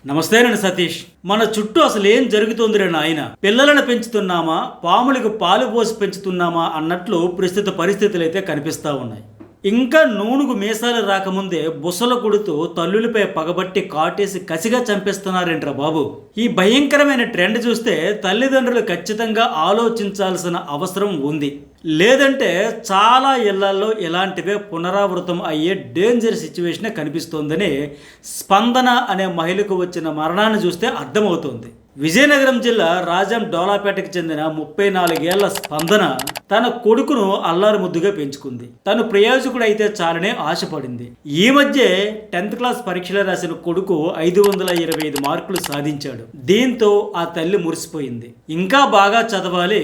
నమస్తే నేను సతీష్. మన చుట్టూ అసలు ఏం జరుగుతోందిరే నాయన? పిల్లలను పెంచుతున్నామా, పాములకు పాలు పోసి పెంచుతున్నామా అన్నట్లు ప్రస్తుత పరిస్థితులు అయితే కనిపిస్తూ ఉన్నాయి. ఇంకా నూనుగు మీసాలు రాకముందే బుసలు కొడుతూ తల్లులపై పగబట్టి కాటేసి కసిగా చంపేస్తున్నారేంట్రా బాబు. ఈ భయంకరమైన ట్రెండ్ చూస్తే తల్లిదండ్రులు ఖచ్చితంగా ఆలోచించాల్సిన అవసరం ఉంది. లేదంటే చాలా ఇళ్లలో ఇలాంటివే పునరావృతం అయ్యే డేంజర్ సిచ్యువేషనే కనిపిస్తోందని స్పందన అనే మహిళకు వచ్చిన మరణాన్ని చూస్తే అర్థమవుతోంది. విజయనగరం జిల్లా రాజం డోలాపేటకు చెందిన 34 ఏళ్ల స్పందన తన కొడుకును అల్లారు ముద్దుగా పెంచుకుంది. తను ప్రయోజకుడు అయితే చాలనే ఆశపడింది. ఈ మధ్య 10th క్లాస్ పరీక్షలు రాసిన కొడుకు 525 మార్కులు సాధించాడు. దీంతో ఆ తల్లి మురిసిపోయింది. ఇంకా బాగా చదవాలి,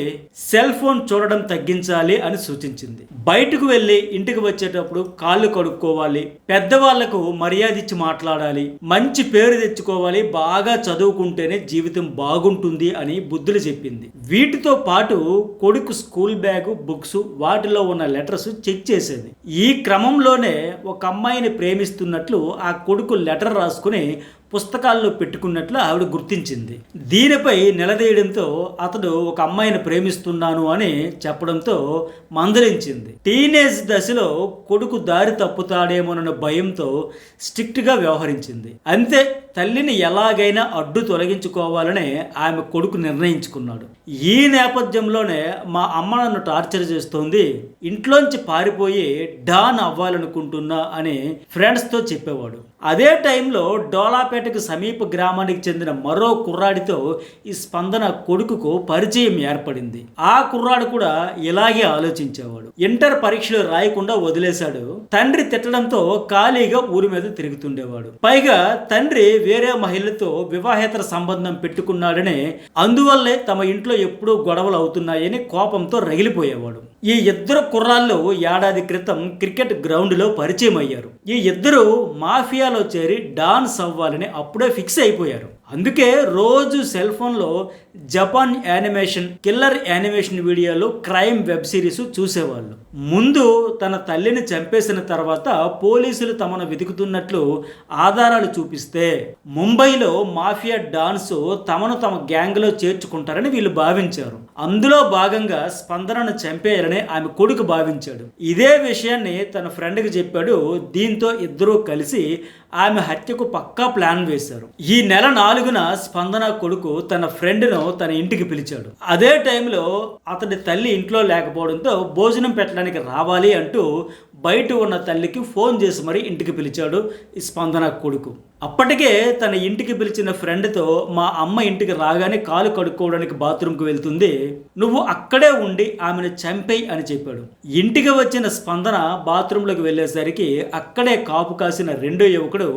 సెల్ ఫోన్ చూడడం తగ్గించాలి అని సూచించింది. బయటకు వెళ్ళి ఇంటికి వచ్చేటప్పుడు కాళ్ళు కడుక్కోవాలి, పెద్దవాళ్లకు మర్యాద ఇచ్చి మాట్లాడాలి, మంచి పేరు తెచ్చుకోవాలి, బాగా చదువుకుంటేనే జీవితం బాగుంటుంది అని బుద్ధులు చెప్పింది. వీటితో పాటు కొడుకు స్కూల్ బ్యాగ్, బుక్స్, వాటిలో ఉన్న లెటర్స్ చెక్ చేసేది. ఈ క్రమంలోనే ఒక అమ్మాయిని ప్రేమిస్తున్నట్లు ఆ కొడుకు లెటర్ రాసుకుని పుస్తకాల్లో పెట్టుకున్నట్లు ఆవిడ గుర్తించింది. దీనిపై నిలదీయడంతో అతడు ఒక అమ్మాయిని ప్రేమిస్తున్నాను అని చెప్పడంతో మందలించింది. టీనేజ్ దశలో కొడుకు దారి తప్పుతాడేమోనన్న భయంతో స్ట్రిక్ట్గా వ్యవహరించింది. అంతే, తల్లిని ఎలాగైనా అడ్డు తొలగించుకోవాలని ఆమె కొడుకు నిర్ణయించుకున్నాడు. ఈ నేపథ్యంలోనే మా అమ్మ నన్ను టార్చర్ చేస్తోంది, ఇంట్లోంచి పారిపోయి డాన్ అవ్వాలనుకుంటున్నా అని ఫ్రెండ్స్తో చెప్పేవాడు. అదే టైంలో డోలాపేటకు సమీప గ్రామానికి చెందిన మరో కుర్రాడితో ఈ స్పందన కొడుకుకు పరిచయం ఏర్పడింది. ఆ కుర్రాడు కూడా ఇలాగే ఆలోచించేవాడు. ఇంటర్ పరీక్షలు రాయకుండా వదిలేశాడు. తండ్రి తిట్టడంతో ఖాళీగా ఊరి మీద తిరుగుతుండేవాడు. పైగా తండ్రి వేరే మహిళతో వివాహేతర సంబంధం పెట్టుకున్నాడని, అందువల్లే తమ ఇంట్లో ఎప్పుడూ గొడవలు అవుతున్నాయని కోపంతో రగిలిపోయేవాడు. ఈ ఇద్దరు కుర్రాళ్ళు ఏడాది క్రితం క్రికెట్ గ్రౌండ్లో పరిచయం అయ్యారు. ఈ ఇద్దరు మాఫియాలో చేరి డాన్స్ అవ్వాలని అప్పుడే ఫిక్స్ అయిపోయారు. అందుకే రోజు సెల్ ఫోన్లో జపాన్ యానిమేషన్, కిల్లర్ యానిమేషన్ వీడియోలు, క్రైమ్ వెబ్ సిరీస్ చూసేవాళ్ళు. ముందు తన తల్లిని చంపేసిన తర్వాత పోలీసులు తమను వెతుకుతున్నట్లు ఆధారాలు చూపిస్తే ముంబైలో మాఫియా డాన్స్ తమను తమ గ్యాంగ్లో చేర్చుకుంటారని వీళ్ళు భావించారు. అందులో భాగంగా స్పందనను చంపేయాలని ఆమె కొడుకు భావించాడు. ఇదే విషయాన్ని తన ఫ్రెండ్కి చెప్పాడు. దీంతో ఇద్దరూ కలిసి ఆమె హత్యకు పక్కా ప్లాన్ వేశారు. ఈ నెల 4న స్పందన కొడుకు తన ఫ్రెండ్ను తన ఇంటికి పిలిచాడు. అదే టైంలో అతడి తల్లి ఇంట్లో లేకపోవడంతో భోజనం పెట్టడానికి రావాలి అంటూ బయట ఉన్న తల్లికి ఫోన్ చేసి మరీ ఇంటికి పిలిచాడు ఈ స్పందన కొడుకు. అప్పటికే తన ఇంటికి పిలిచిన ఫ్రెండ్తో, మా అమ్మ ఇంటికి రాగానే కాలు కడుక్కోవడానికి బాత్రూమ్కి వెళ్తుంది, నువ్వు అక్కడే ఉండి ఆమెను చంపేయి అని చెప్పాడు. ఇంటికి వచ్చిన స్పందన బాత్రూంలోకి వెళ్ళేసరికి అక్కడే కాపు కాసిన రెండో యువకుడు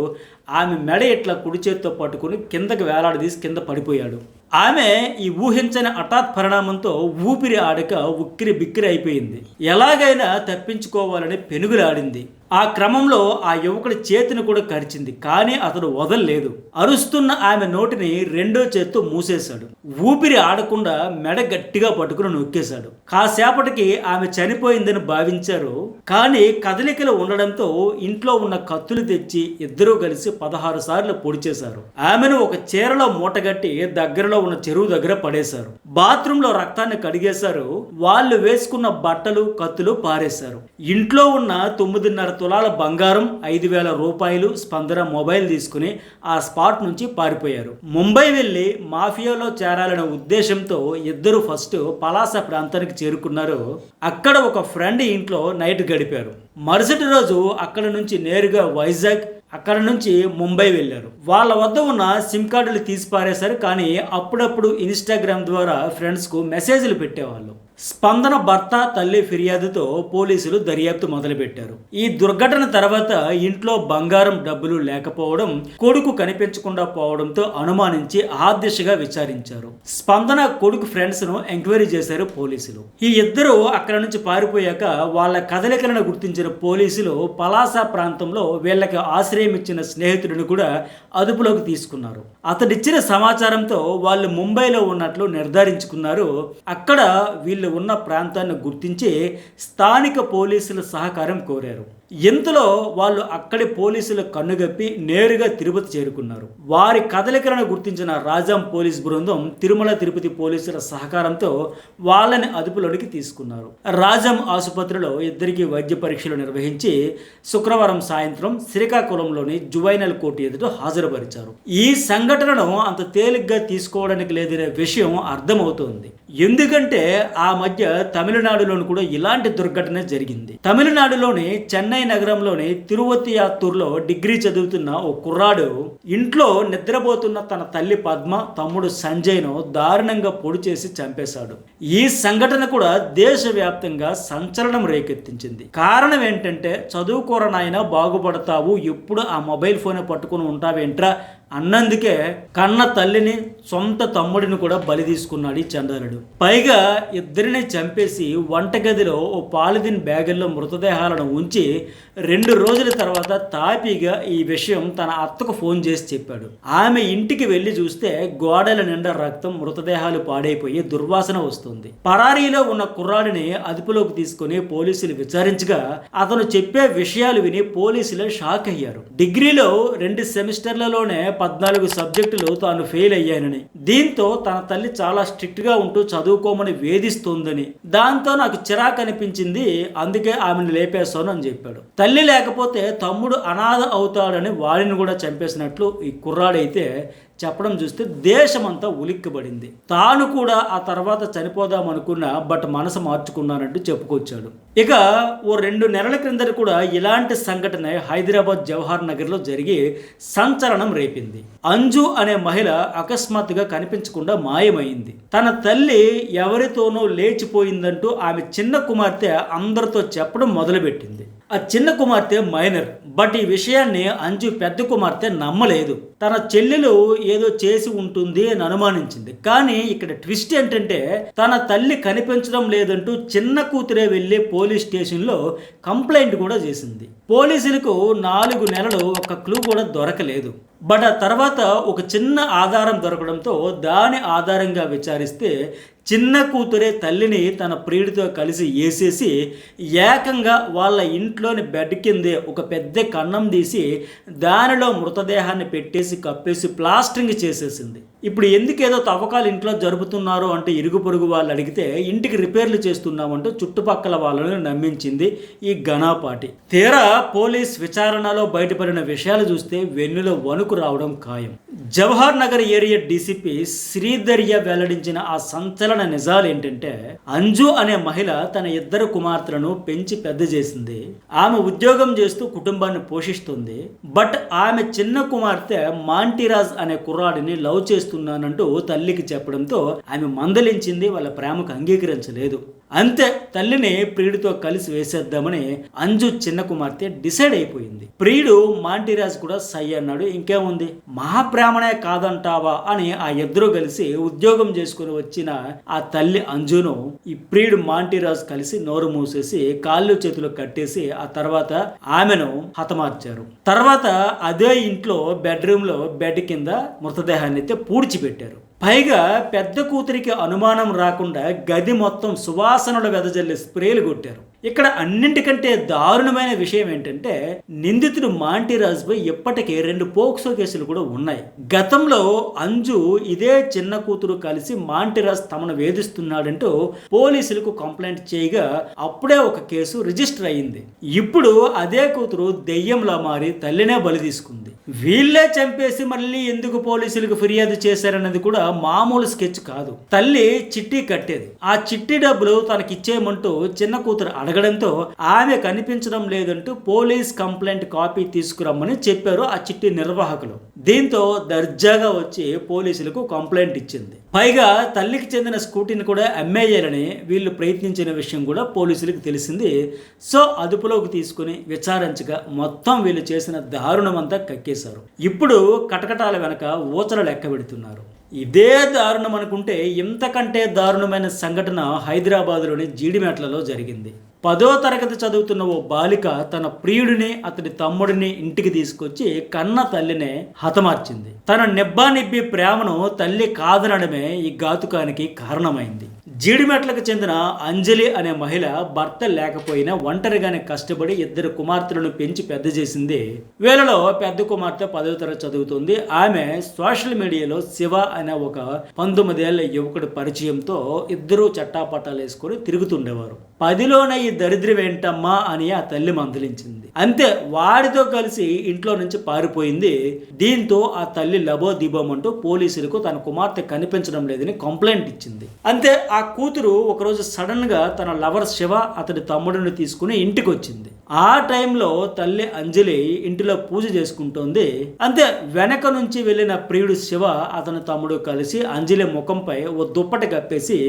ఆమె మెడ ఇట్లా కుడి చేతితో పట్టుకుని కిందకి వేలాడదీసి కింద పడిపోయాడు. ఆమె ఈ ఊహించని హఠాత్ పరిణామంతో ఊపిరి ఆడక ఉక్కిరి బిక్కిరి అయిపోయింది. ఎలాగైనా తప్పించుకోవాలని పెనుగులాడింది. ఆ క్రమంలో ఆ యువకుడి చేతిని కూడా కరిచింది, కానీ అతడు వదలలేదు. అరుస్తున్న ఆమె నోటిని రెండో చేత్తో మూసేశాడు. ఊపిరి ఆడకుండా మెడ గట్టిగా పట్టుకుని నొక్కేశాడు. కాసేపటికి ఆమె చనిపోయిందని భావించారు. కానీ కదలికలు ఉండడంతో ఇంట్లో ఉన్న కత్తులు తెచ్చి ఇద్దరూ కలిసి 16 సార్లు పొడి చేశారు. ఆమెను ఒక చీరలో మూటగట్టి దగ్గరలో ఉన్న చెరువు దగ్గర పడేశారు. బాత్రూంలో రక్తాన్ని కడిగేశారు. వాళ్ళు వేసుకున్న బట్టలు, కత్తులు పారేశారు. ఇంట్లో ఉన్న 9.5 తులాల బంగారం, 5,000 రూపాయలు, స్పందన మొబైల్ తీసుకుని ఆ స్పాట్ నుంచి పారిపోయారు. ముంబై వెళ్ళి మాఫియాలో చేరాలనే ఉద్దేశంతో ఇద్దరు ఫస్ట్ పలాస ప్రాంతానికి చేరుకున్నారు. అక్కడ ఒక ఫ్రెండ్ ఇంట్లో నైట్ గడిపారు. మరుసటి రోజు అక్కడ నుంచి నేరుగా వైజాగ్, అక్కడ నుంచి ముంబై వెళ్ళారు. వాళ్ళ వద్ద ఉన్న సిమ్ కార్డులు తీసి పారేశారు. కానీ అప్పుడప్పుడు ఇన్స్టాగ్రామ్ ద్వారా ఫ్రెండ్స్కు మెసేజ్లు పెట్టేవాళ్ళు. స్పందన భర్త, తల్లి ఫిర్యాదుతో పోలీసులు దర్యాప్తు మొదలుపెట్టారు. ఈ దుర్ఘటన తర్వాత ఇంట్లో బంగారం, డబ్బులు లేకపోవడం, కొడుకు కనిపించకుండా పోవడంతో అనుమానించి ఆ దిశగా విచారించారు. స్పందన కొడుకు ఫ్రెండ్స్ ను ఎంక్వైరీ చేశారు పోలీసులు. ఈ ఇద్దరు అక్కడ నుంచి పారిపోయాక వాళ్ళ కదలికలను గుర్తించిన పోలీసులు పలాస ప్రాంతంలో వీళ్ళకి ఆశ్రయం ఇచ్చిన స్నేహితుడిని కూడా అదుపులోకి తీసుకున్నారు. అతడిచ్చిన సమాచారంతో వాళ్ళు ముంబైలో ఉన్నట్లు నిర్ధారించుకున్నారు. అక్కడ వీళ్ళు ఉన్న ప్రాంతాన్ని గుర్తించి స్థానిక పోలీసుల సహకారం కోరారు. ఇంతలో వాళ్ళు అక్కడి పోలీసుల కన్నుగప్పి నేరుగా తిరుపతి చేరుకున్నారు. వారి కదలికలను గుర్తించిన రాజాం పోలీస్ బృందం తిరుమల తిరుపతి పోలీసుల సహకారంతో వాళ్ళని అదుపులోనికి తీసుకున్నారు. రాజాం ఆసుపత్రిలో ఇద్దరికి వైద్య పరీక్షలు నిర్వహించి శుక్రవారం సాయంత్రం శ్రీకాకుళంలోని జువైనల్ కోర్టు ఎదుట హాజరుపరిచారు. ఈ సంఘటనను అంత తేలిగ్గా తీసుకోవడానికి లేదనే విషయం అర్థమవుతోంది. ఎందుకంటే ఆ మధ్య తమిళనాడులోని కూడా ఇలాంటి దుర్ఘటన జరిగింది. తమిళనాడులోని చెన్నై నగరంలోని తిరువతియాత్తూరులో డిగ్రీ చదువుతున్న ఓ కుర్రాడు ఇంట్లో నిద్రపోతున్న తన తల్లి పద్మ, తమ్ముడు సంజయ్ను దారుణంగా పొడి చేసి చంపేశాడు. ఈ సంఘటన కూడా దేశవ్యాప్తంగా సంచలనం రేకెత్తించింది. కారణం ఏంటంటే చదువుకోర నాయన బాగుపడతావు, ఎప్పుడు ఆ మొబైల్ ఫోన్ పట్టుకుని ఉంటావేంట్రా అన్నందుకే కన్న తల్లిని సొంత తమ్ముడిని కూడా బలి తీసుకున్నాడు ఈ చండాలుడు. పైగా ఇద్దరిని చంపేసి వంటగదిలో ఓ పాలిథిన్ బ్యాగుల్లో మృతదేహాలను ఉంచి 2 రోజుల తర్వాత తాపీగా ఈ విషయం తన అత్తకు ఫోన్ చేసి చెప్పాడు. ఆమె ఇంటికి వెళ్లి చూస్తే గోడల నిండా రక్తం, మృతదేహాలు పాడైపోయి దుర్వాసన వస్తుంది. పరారీలో ఉన్న కుర్రాడిని అదుపులోకి తీసుకుని పోలీసులు విచారించగా అతను చెప్పే విషయాలు విని పోలీసులు షాక్ అయ్యారు. డిగ్రీలో 2 సెమిస్టర్లలోనే 14 సబ్జెక్టులు తాను ఫెయిల్ అయ్యానని, దీంతో తన తల్లి చాలా స్ట్రిక్ట్ గా ఉంటూ చదువుకోమని వేధిస్తోందని, దాంతో నాకు చిరాకు అనిపించింది, అందుకే ఆమెను లేపేస్తాను అని చెప్పాడు. తల్లి లేకపోతే తమ్ముడు అనాథ అవుతాడని వాడిని కూడా చంపేసినట్లు ఈ కుర్రాడైతే చెప్పడం చూస్తే దేశమంతా ఉలిక్కిపడింది. తాను కూడా ఆ తర్వాత చనిపోదాం అనుకున్నా, బట్ మనసు మార్చుకున్నానంటూ చెప్పుకొచ్చాడు. ఇక ఓ 2 నెలల క్రిందట కూడా ఇలాంటి సంఘటన హైదరాబాద్ జవహర్ నగర్లో జరిగి సంచలనం రేపింది. అంజు అనే మహిళ అకస్మాత్తుగా కనిపించకుండా మాయమైంది. తన తల్లి ఎవరితోనో లేచిపోయిందంటూ ఆమె చిన్న కుమార్తె అందరితో చెప్పడం మొదలుపెట్టింది. ఆ చిన్న కుమార్తె మైనర్, బట్ ఈ విషయాన్ని అంజు పెద్ద కుమార్తె నమ్మలేదు. తన చెల్లెలు ఏదో చేసి ఉంటుంది అని అనుమానించింది. కానీ ఇక్కడ ట్విస్ట్ ఏంటంటే తన తల్లి కనిపించడం లేదంటూ చిన్న కూతురే వెళ్ళి పోలీస్ స్టేషన్లో కంప్లైంట్ కూడా చేసింది. పోలీసులకు 4 నెలలు ఒక క్లూ కూడా దొరకలేదు. బట్ ఆ తర్వాత ఒక చిన్న ఆధారం దొరకడంతో దాని ఆధారంగా విచారిస్తే చిన్న కూతురే తల్లిని తన ప్రియుడితో కలిసి వేసేసి ఏకంగా వాళ్ళ ఇంట్లోని బెడ్ కిందే ఒక పెద్ద కన్నం తీసి దానిలో మృతదేహాన్ని పెట్టేసి కప్పేసి ప్లాస్టరింగ్ చేసేసింది. ఇప్పుడు ఎందుకేదో తవ్వకాలు ఇంట్లో జరుపుతున్నారు అంటే ఇరుగు పొరుగు వాళ్ళు అడిగితే ఇంటికి రిపేర్లు చేస్తున్నామంటూ చుట్టుపక్కల వాళ్ళని నమ్మించింది ఈ ఘనాపాటి. తీరా పోలీస్ విచారణలో బయటపడిన విషయాలు చూస్తే వెన్నులో వణుకు రావడం ఖాయం. జవహర్ నగర్ ఏరియా డీసీపీ శ్రీధర్య వెల్లడించిన ఆ సంచలన నిజాలు ఏంటంటే అంజు అనే మహిళ తన 2 కుమార్తెలను పెంచి పెద్ద చేసింది. ఆమె ఉద్యోగం చేస్తూ కుటుంబాన్ని పోషిస్తుంది. బట్ ఆమె చిన్న కుమార్తె మాంటిరాజ్ అనే కుర్రాడిని లవ్ చేస్తున్నానంటూ తల్లికి చెప్పడంతో ఆమె మందలించింది, వాళ్ళ ప్రేమకు అంగీకరించలేదు. అంతే, తల్లిని ప్రియుడితో కలిసి వేసేద్దామని అంజు చిన్న కుమార్తె డిసైడ్ అయిపోయింది. ప్రియుడు మాంటిరాజ్ కూడా సై అన్నాడు. ఇంకేముంది, మహా ప్రేమనే కాదంటావా అని ఆ 2 కలిసి ఉద్యోగం చేసుకుని వచ్చిన ఆ తల్లి అంజును ఈ ప్రియుడు మాంటిరాజ్ కలిసి నోరు మూసేసి కాళ్ళు చేతులు కట్టేసి ఆ తర్వాత ఆమెను హతమార్చారు. తర్వాత అదే ఇంట్లో బెడ్రూమ్ లో బెడ్ కింద మృతదేహాన్ని అయితే పూడ్చిపెట్టారు. పైగా పెద్ద కూతురికి అనుమానం రాకుండా గది మొత్తం సువాసనలు వెదజల్లి స్ప్రేలు కొట్టారు. ఇక్కడ అన్నింటికంటే దారుణమైన విషయం ఏంటంటే నిందితుడు మాంటిరాజ్ పై ఇప్పటికే 2 పోక్సో కేసులు కూడా ఉన్నాయి. గతంలో అంజు ఇదే చిన్న కూతురు కలిసి మాంటిరాజ్ తమను వేధిస్తున్నాడంటూ పోలీసులకు కంప్లైంట్ చేయగా అప్పుడే ఒక కేసు రిజిస్టర్ అయ్యింది. ఇప్పుడు అదే కూతురు దెయ్యంలా మారి తల్లినే బలి తీసుకుంది. వీళ్ళే చంపేసి మళ్ళీ ఎందుకు పోలీసులకు ఫిర్యాదు చేశారన్నది కూడా మామూలు స్కెచ్ కాదు. తల్లి చిట్టి కట్టేది, ఆ చిట్టి డబ్బులు తనకిచ్చేయమంటూ చిన్న కూతురు అడగడంతో ఆమె కనిపించడం లేదంటూ పోలీస్ కంప్లైంట్ కాపీ తీసుకురమ్మని చెప్పారు ఆ చిట్టి నిర్వాహకులు. దీంతో దర్జాగా వచ్చి పోలీసులకు కంప్లైంట్ ఇచ్చింది. పైగా తల్లికి చెందిన స్కూటీని కూడా అమ్మేయాలని వీళ్ళు ప్రయత్నించిన విషయం కూడా పోలీసులకు తెలిసింది. సో అదుపులోకి తీసుకుని విచారించగా మొత్తం వీళ్ళు చేసిన దారుణం అంతా కక్కేశారు. ఇప్పుడు కటకటాల వెనక ఊచలు లెక్క పెడుతున్నారు. ఇదే దారుణం అనుకుంటే ఇంతకంటే దారుణమైన సంఘటన హైదరాబాద్లోని జీడిమెట్లలో జరిగింది. 10వ తరగతి చదువుతున్న ఓ బాలిక తన ప్రియుడిని అతడి తమ్ముడిని ఇంటికి తీసుకొచ్చి కన్న తల్లినే హతమార్చింది. తన నిబ్బా నిబ్బి ప్రేమను తల్లి కాదనడమే ఈ ఘాతుకానికి కారణమైంది. జీడిమెట్లకు చెందిన అంజలి అనే మహిళ భర్త లేకపోయినా ఒంటరిగానే కష్టపడి 2 కుమార్తెలను పెంచి పెద్ద చేసింది. వీళ్ళలో పెద్ద కుమార్తె 10వ తరగతి చదువుతుంది. ఆమె సోషల్ మీడియాలో శివ అనే ఒక 19 ఏళ్ల యువకుడి పరిచయంతో ఇద్దరూ చట్టాపట్టాలు వేసుకొని తిరుగుతుండేవారు. 10లోనే ఈ దరిద్రం ఏంటమ్మా అని ఆ తల్లి మందలించింది. అంతే, వాడితో కలిసి ఇంట్లో నుంచి పారిపోయింది. దీంతో ఆ తల్లి లబోదిబోమంటూ పోలీసులకు తన కుమార్తె కనిపించడం లేదని కంప్లైంట్ ఇచ్చింది. అంతే, ఆ కూతురు ఒకరోజు సడన్ గా తన లవర్ శివ అతడి తమ్ముడిని తీసుకుని ఇంటికి వచ్చింది. ఆ టైంలో తల్లి అంజలి ఇంటిలో పూజ చేసుకుంటోంది. అంతే, వెనక నుంచి వెళ్ళిన ప్రియుడు శివ అతని తమ్ముడు కలిసి అంజలి ముఖంపై ఓ దుప్పటి కప్పేసి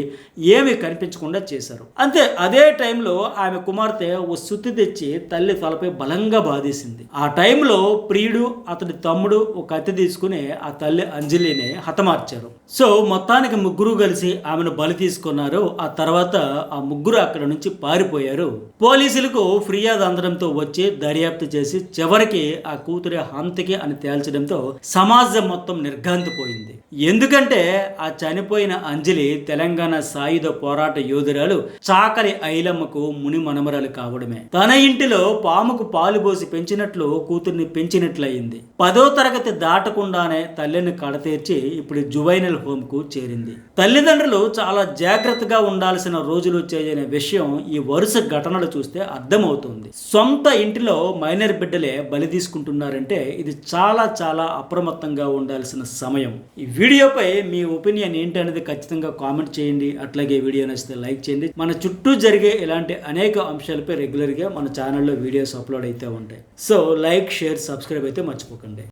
ఏమీ కనిపించకుండా చేశారు. అంతే, అదే టైంలో ఆమె కుమార్తె ఓ సుత్తి తెచ్చి తల్లి తలపై బలంగా బాధేసింది. ఆ టైంలో ప్రియుడు అతడి తమ్ముడు ఒక కత్తి తీసుకుని ఆ తల్లి అంజలిని హతమార్చారు. సో మొత్తానికి ముగ్గురు కలిసి ఆమెను బలి తీసుకున్నారు. ఆ తర్వాత ఆ ముగ్గురు అక్కడ నుంచి పారిపోయారు. పోలీసులకు ఫిర్యాదు అందడంతో వచ్చి దర్యాప్తు చేసి చివరికి ఆ కూతురి హంతకి అని తేల్చడంతో సమాజం మొత్తం నిర్ఘాంతపోయింది. ఎందుకంటే ఆ చనిపోయిన అంజలి తెలంగాణ సాయుధ పోరాట యోధురాలు చాకలి ఐలమ్మకు ముని మనమరాలు కావడమే. తన ఇంటిలో పాముకు పాలు పోసి పెంచినట్లు కూతుర్ని పెంచినట్లయింది. 10వ తరగతి దాటకుండానే తల్లిని కడతీర్చి ఇప్పుడు జువైనల్ హోమ్ కు చేరింది. తల్లిదండ్రులు చాలా జాగ్రత్తగా ఉండాల్సిన రోజులు వచ్చాయనే విషయం ఈ వరుస ఘటనలు చూస్తే అర్థమవుతుంది. సొంత ఇంటిలో మైనర్ బిడ్డలే బలి తీసుకుంటున్నారంటే ఇది చాలా చాలా అప్రమత్తంగా ఉండాల్సిన సమయం. ఈ వీడియోపై మీ ఒపీనియన్ ఏంటి అనేది ఖచ్చితంగా కామెంట్ చేయండి. అట్లాగే వీడియో నచ్చితే లైక్ చేయండి. మన చుట్టూ జరిగే ఇలాంటి అనేక అంశాలపై రెగ్యులర్గా మన ఛానల్లో వీడియోస్ అప్లోడ్ అయితే ఉంటాయి. సో లైక్, షేర్, సబ్స్క్రైబ్ అయితే మర్చిపోకండి.